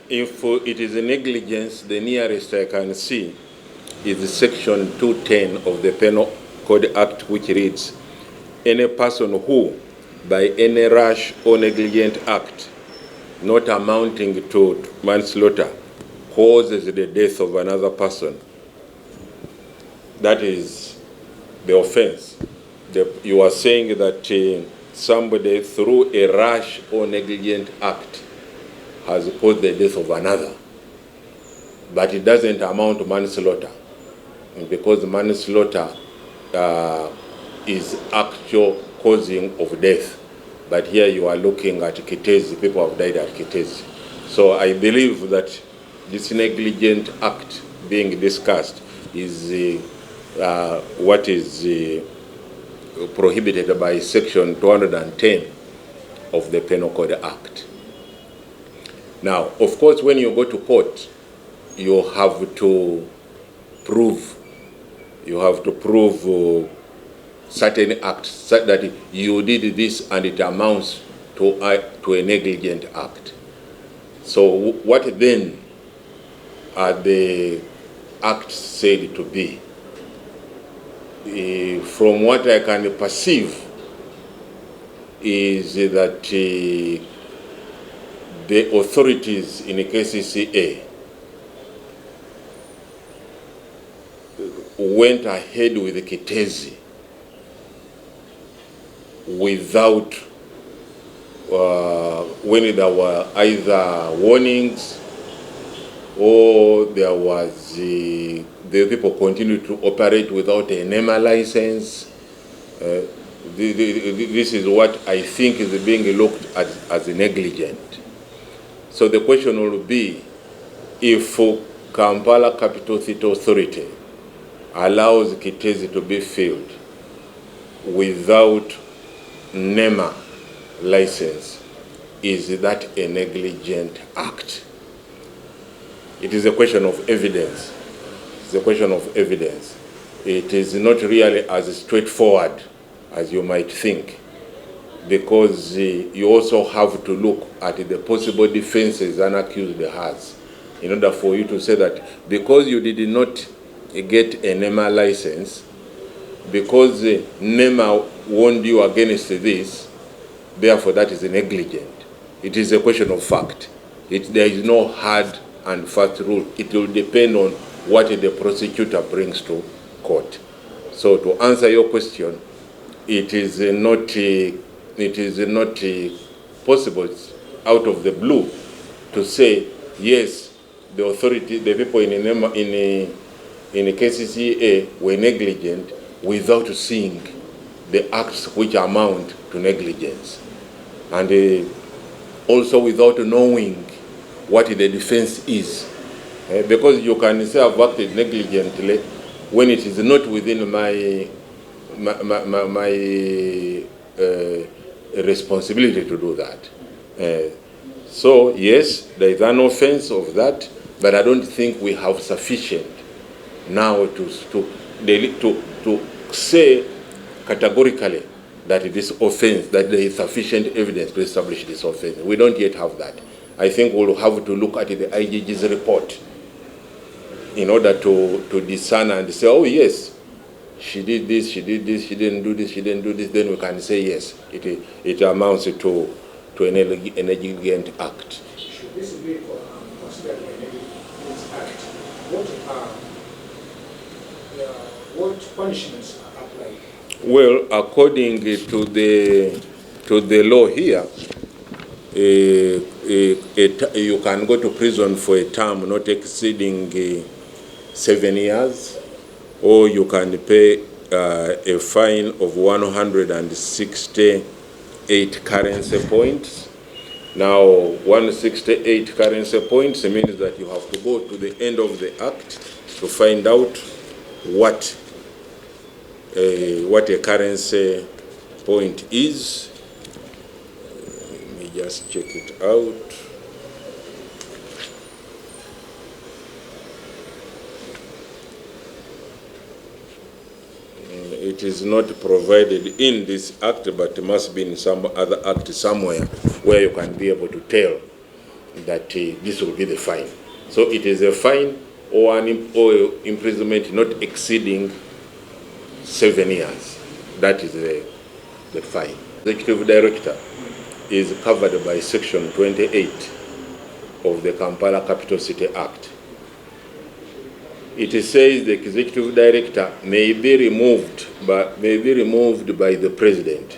If it is a negligence, the nearest I can see is section 210 of the Penal Code Act, which reads, any person who, by any rash or negligent act, not amounting to manslaughter, causes the death of another person. That is the offense. You are saying that somebody, through a rash or negligent act, has caused the death of another, but it doesn't amount to manslaughter, because manslaughter is actual causing of death. But here you are looking at Kitezi, people have died at Kitezi. So I believe that this negligent act being discussed is what is prohibited by section 210 of the Penal Code Act. Now, of course, when you go to court, you have to prove certain acts that you did this and it amounts to a negligent act. So what then are the acts said to be? From what I can perceive is that the authorities in the KCCA went ahead with the Kitezi without, when there were either warnings or there was, the people continued to operate without a NEMA license. This is what I think is being looked at as negligent. So the question will be, if Kampala Capital City Authority allows Kitezi to be filled without NEMA license, is that a negligent act? It is a question of evidence. It's a question of evidence. It is not really as straightforward as you might think, because you also have to look at the possible defenses an accused has in order for you to say that because you did not get a NEMA license, because NEMA warned you against this, therefore that is negligent. It is a question of fact. There is no hard and fast rule. It will depend on what the prosecutor brings to court. So to answer your question, it is not possible out of the blue to say, yes, the authority, the people in the KCCA were negligent without seeing the acts which amount to negligence, and also without knowing what the defense is. Because you can say I've acted negligently when it is not within my responsibility to do that. So yes, there is an offense of that, but I don't think we have sufficient now to say categorically that this offense, that there is sufficient evidence to establish this offense. We don't yet have that. I think we'll have to look at the IGG's report in order to discern and say, oh yes, she did this, she did this, she didn't do this, she didn't do this. Then we can say yes, it amounts to a negligent act. Should this be considered a negligent act? What punishments are applied? Well, according to the law here, you can go to prison for a term not exceeding 7 years, or you can pay a fine of 168 currency points. Now, 168 currency points means that you have to go to the end of the act to find out what a currency point is. Let me just check it out. It is not provided in this act, but it must be in some other act somewhere where you can be able to tell that this will be the fine. So it is a fine or or imprisonment not exceeding 7 years. That is the fine. The executive director is covered by Section 28 of the Kampala Capital City Act. It says the executive director may be removed by the president,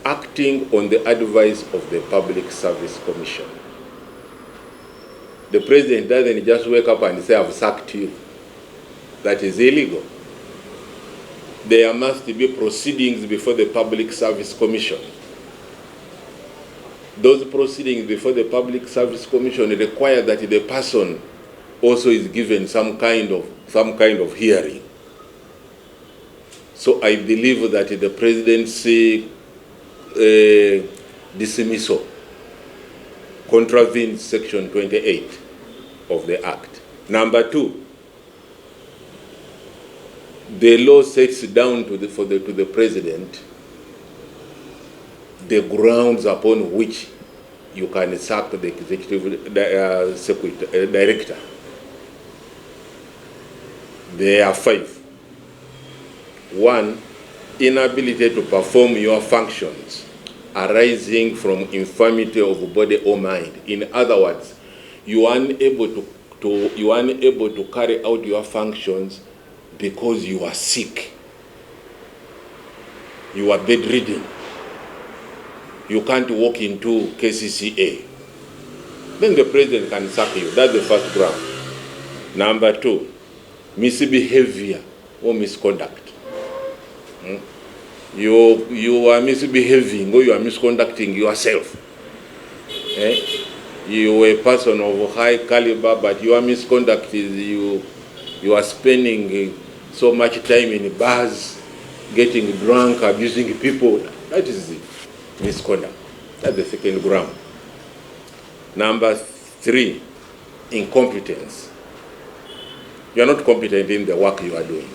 acting on the advice of the Public Service Commission. The president doesn't just wake up and say, I've sacked you. That is illegal. There must be proceedings before the Public Service Commission. Those proceedings before the Public Service Commission require that the person also is given some kind of hearing. So I believe that the presidency dismissal contravenes Section 28 of the Act. Number 2, the law sets down to the president the grounds upon which you can sack the executive director. There are 5. 1, inability to perform your functions arising from infirmity of body or mind. In other words, you are unable to carry out your functions because you are sick. You are bedridden. You can't walk into KCCA. Then the president can sack you. That's the first ground. Number 2, misbehavior or misconduct. You are misbehaving or you are misconducting yourself. You are a person of high caliber, but your misconduct is you are spending so much time in bars, getting drunk, abusing people. That is it. Misconduct. That's the second ground. Number 3, incompetence. You are not competent in the work you are doing.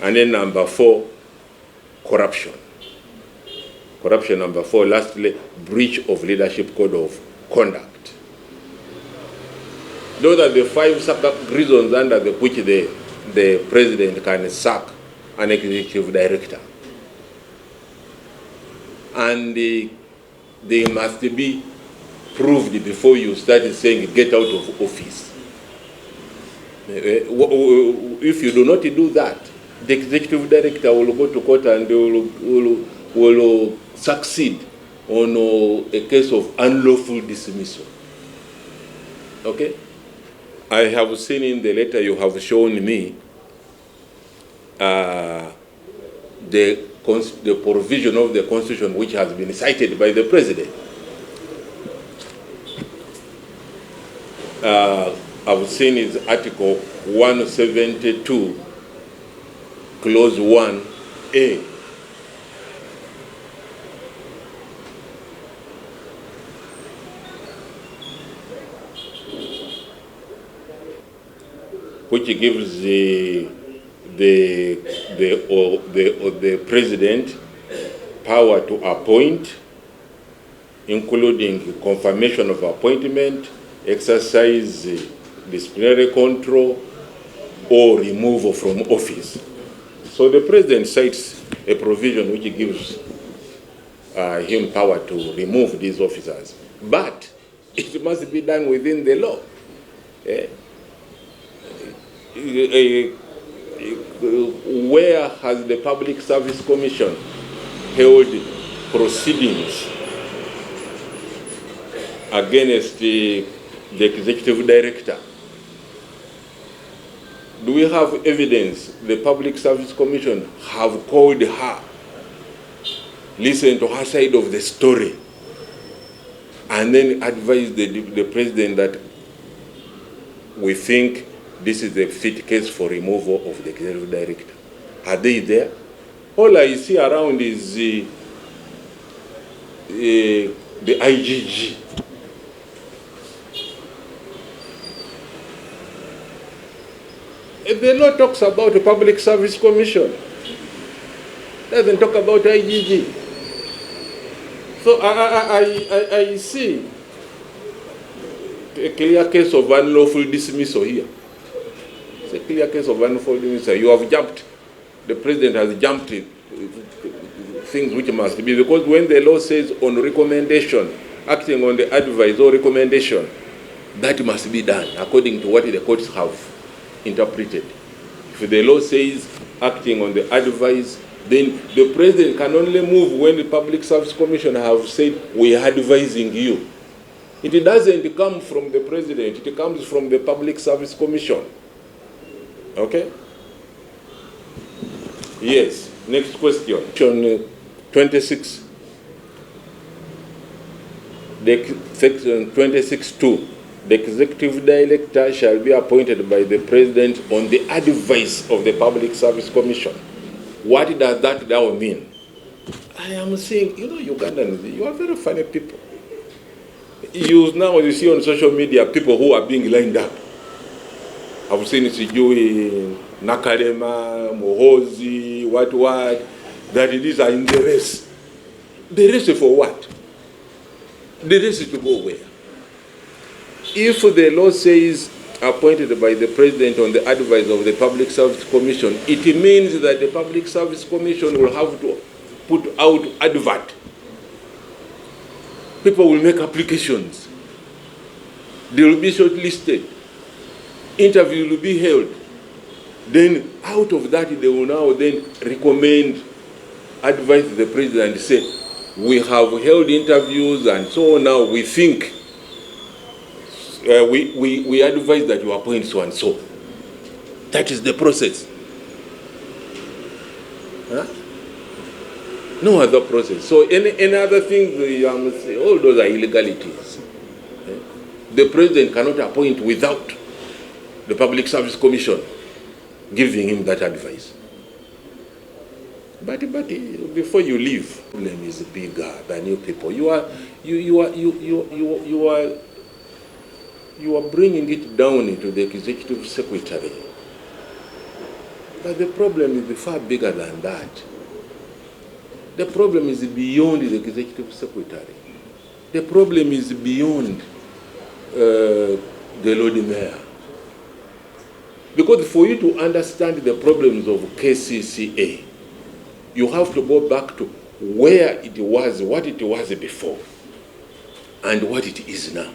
And then number 4, corruption. Corruption, number 4. Lastly, breach of leadership code of conduct. Those are the 5 reasons under which the president can sack an executive director. And they must be proved before you start saying get out of office. If you do not do that, the executive director will go to court and will succeed on a case of unlawful dismissal. Okay? I have seen in the letter you have shown me the provision of the Constitution which has been cited by the President. I've seen his Article 172, Clause 1A. Which gives the president power to appoint, including confirmation of appointment, exercise disciplinary control, or removal from office. So the president cites a provision which gives him power to remove these officers. But it must be done within the law. Where has the Public Service Commission held proceedings against the executive director? Do we have evidence the Public Service Commission have called her, listened to her side of the story, and then advised the president that we think this is a fit case for removal of the executive director? Are they there? All I see around is the IGG. The law talks about the Public Service Commission. It doesn't talk about IGG. So I see a clear case of unlawful dismissal here. It's a clear case of unlawful dismissal. You have jumped. The president has jumped things which must be, because when the law says on recommendation, acting on the advice or recommendation, that must be done according to what the courts have interpreted. If the law says acting on the advice, then the president can only move when the Public Service Commission have said, we are advising you. It doesn't come from the president, it comes from the Public Service Commission. Okay? Yes, next question. Section 26. Section 26(2). The executive director shall be appointed by the president on the advice of the Public Service Commission. What does that now mean? I am saying, you know, Ugandans, you are very funny people. You see on social media people who are being lined up. I've seen Sijui, Nakalema, Mohozi, what, that these are in the race. The race is for what? The race is to go where? If the law says appointed by the president on the advice of the Public Service Commission, it means that the Public Service Commission will have to put out advert. People will make applications. They will be shortlisted. Interview will be held. Then out of that, they will now then recommend, advise the president and say, we have held interviews and so on. Now we think, we advise that you appoint so and so. That is the process. Huh? No other process. So any other thing, all those are illegalities. The president cannot appoint without the Public Service Commission giving him that advice. But before you leave, the problem is bigger than you people. You are bringing it down into the executive secretary. But the problem is far bigger than that. The problem is beyond the executive secretary. The problem is beyond the Lord Mayor. Because for you to understand the problems of KCCA, you have to go back to where it was, what it was before, and what it is now.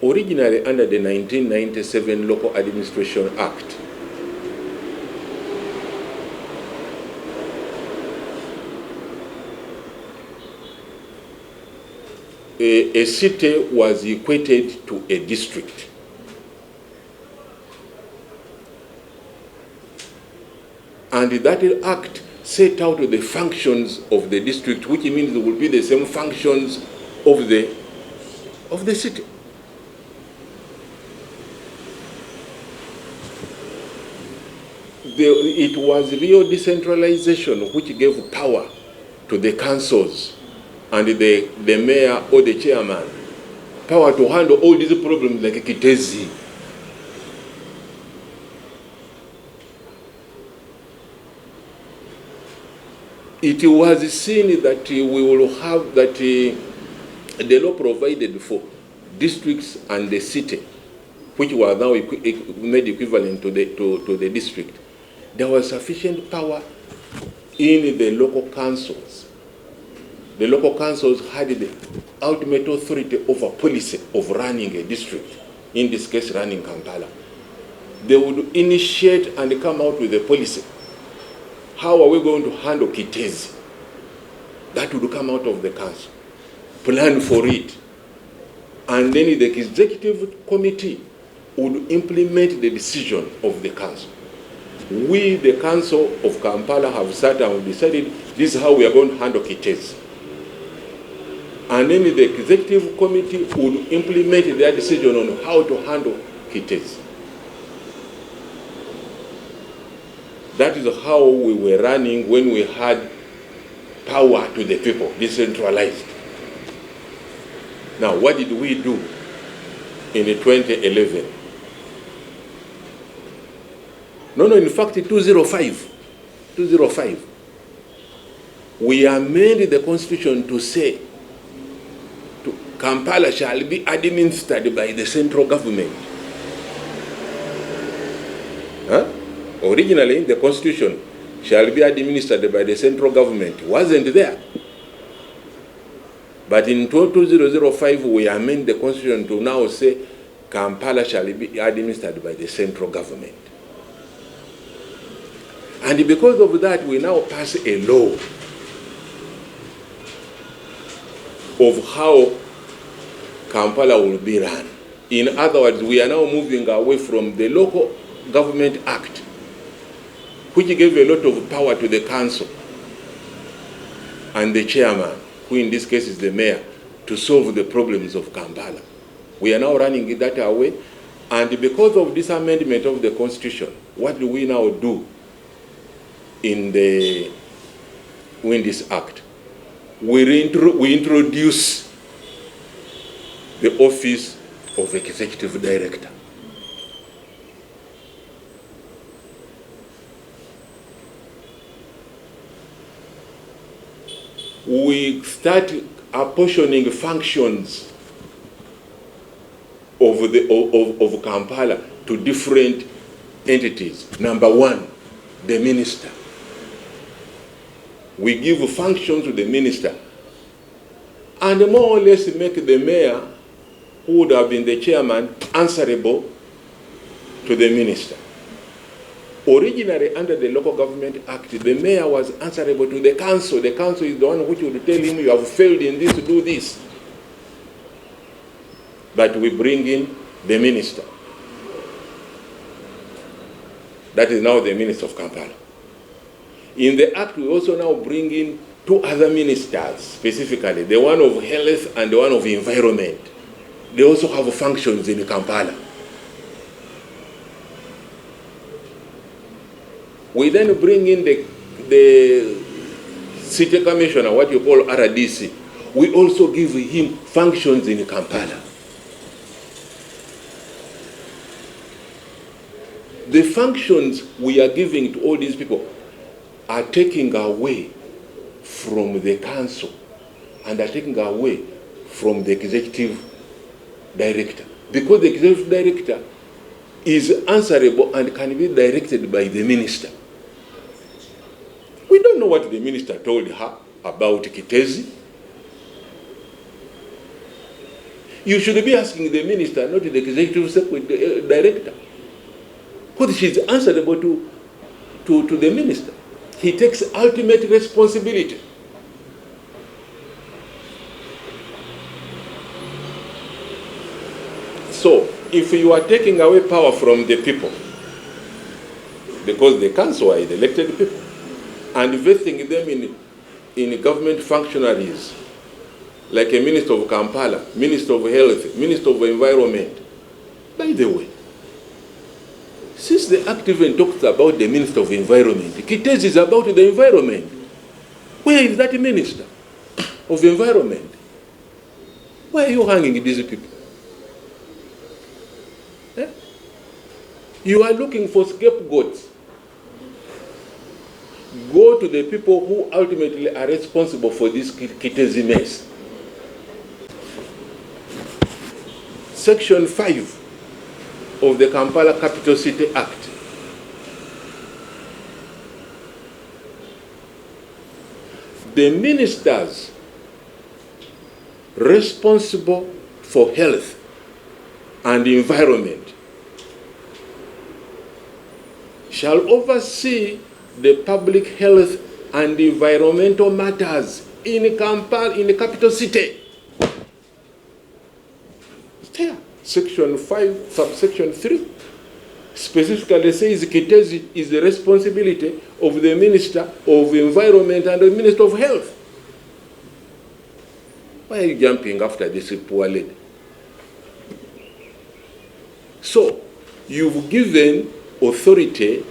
Originally under the 1997 Local Administration Act, a city was equated to a district. And that act set out the functions of the district, which means there will be the same functions of the city. It was real decentralization which gave power to the councils and the mayor or the chairman, power to handle all these problems like Kitezi. It was seen that we will have that the law provided for districts and the city, which were now made equivalent to the district. There was sufficient power in the local councils. The local councils had the ultimate authority over policy of running a district, in this case running Kampala. They would initiate and come out with a policy. How are we going to handle Kitezi? That would come out of the council. Plan for it. And then the executive committee would implement the decision of the council. We, the council of Kampala, have sat and decided this is how we are going to handle Kitezi. And then the executive committee would implement their decision on how to handle Kitezi. That is how we were running when we had power to the people, decentralized. Now, what did we do in 2011? No, in fact, 205. we amend the constitution to say Kampala shall be administered by the central government. Originally, the constitution shall be administered by the central government wasn't there. But in 2005, we amend the constitution to now say Kampala shall be administered by the central government. And because of that, we now pass a law of how Kampala will be run. In other words, we are now moving away from the Local Government Act, which gave a lot of power to the council and the chairman, who in this case is the mayor, to solve the problems of Kampala. We are now running that away, and because of this amendment of the constitution, what do we now do in this act? We introduce the office of executive director. We start apportioning functions of Kampala to different entities. Number one, the minister. We give function to the minister and more or less make the mayor, who would have been the chairman, answerable to the minister. Originally, under the Local Government Act, the mayor was answerable to the council. The council is the one which would tell him, you have failed in this, do this. But we bring in the minister. That is now the minister of Kampala. In the act, we also now bring in two other ministers, specifically, the one of health and the one of environment. They also have functions in Kampala. We then bring in the city commissioner, what you call RDC. We also give him functions in Kampala. The functions we are giving to all these people are taking away from the council and are taking away from the executive director. Because the executive director is answerable and can be directed by the minister. We don't know what the minister told her about Kitezi. You should be asking the minister, not the executive director. Because she's answerable to the minister. He takes ultimate responsibility. So, if you are taking away power from the people, because the council are the elected people, and investing them in government functionaries, like a minister of Kampala, minister of health, minister of environment. By the way, since the act even talks about the minister of environment, Kitezi is about the environment. Where is that minister of environment? Why are you hanging these people? Eh? You are looking for scapegoats. Go to the people who ultimately are responsible for this Kitezi mess. Section 5 of the Kampala Capital City Act. The ministers responsible for health and environment shall oversee the public health and environmental matters in Kampala, in the capital city. There, Section 5, subsection 3, specifically says Kitezi is the responsibility of the Minister of Environment and the Minister of Health. Why are you jumping after this poor lady? So, you've given authority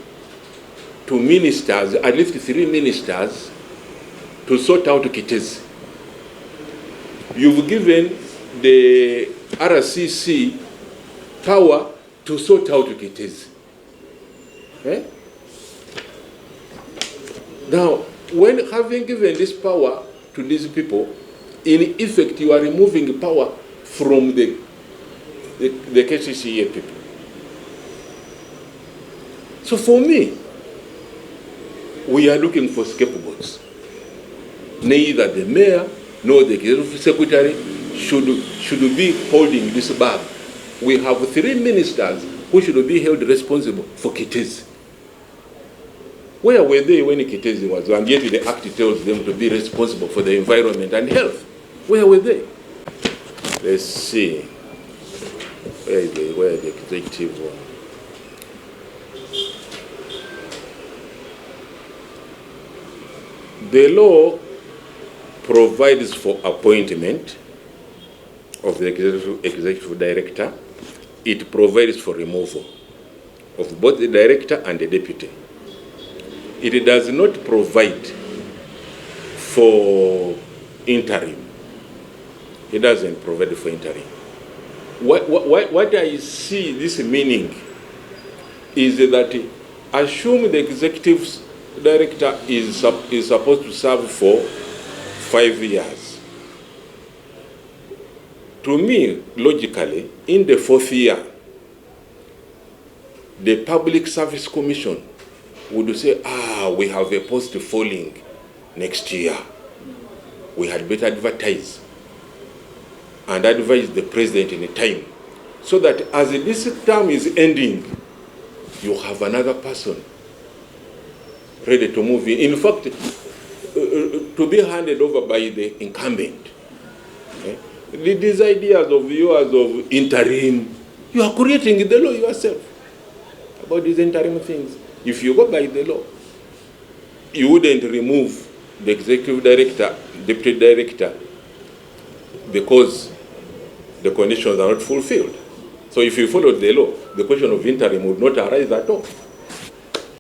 to ministers, at least 3 ministers, to sort out Kitezi. You've given the RCC power to sort out Kitezi. Eh? Now, when having given this power to these people, in effect, you are removing power from the KCCA people. So for me, we are looking for scapegoats. Neither the mayor nor the executive secretary should be holding this bag. We have 3 ministers who should be held responsible for Kitezi. Where were they when Kitezi was? And yet the Act tells them to be responsible for the environment and health. Where were they? Let's see. Where the executive one? The law provides for appointment of the executive director. It provides for removal of both the director and the deputy. It does not provide for interim. It doesn't provide for interim. What I see this meaning is that assume the executive director is supposed to serve for 5 years. To me, logically, in the 4th year, the Public Service Commission would say, we have a post falling next year. We had better advertise and advise the president in a time, so that as this term is ending, you have another person ready to move in. In fact, to be handed over by the incumbent. Okay? These ideas of yours of interim, you are creating the law yourself about these interim things. If you go by the law, you wouldn't remove the executive director, deputy director, because the conditions are not fulfilled. So if you followed the law, the question of interim would not arise at all.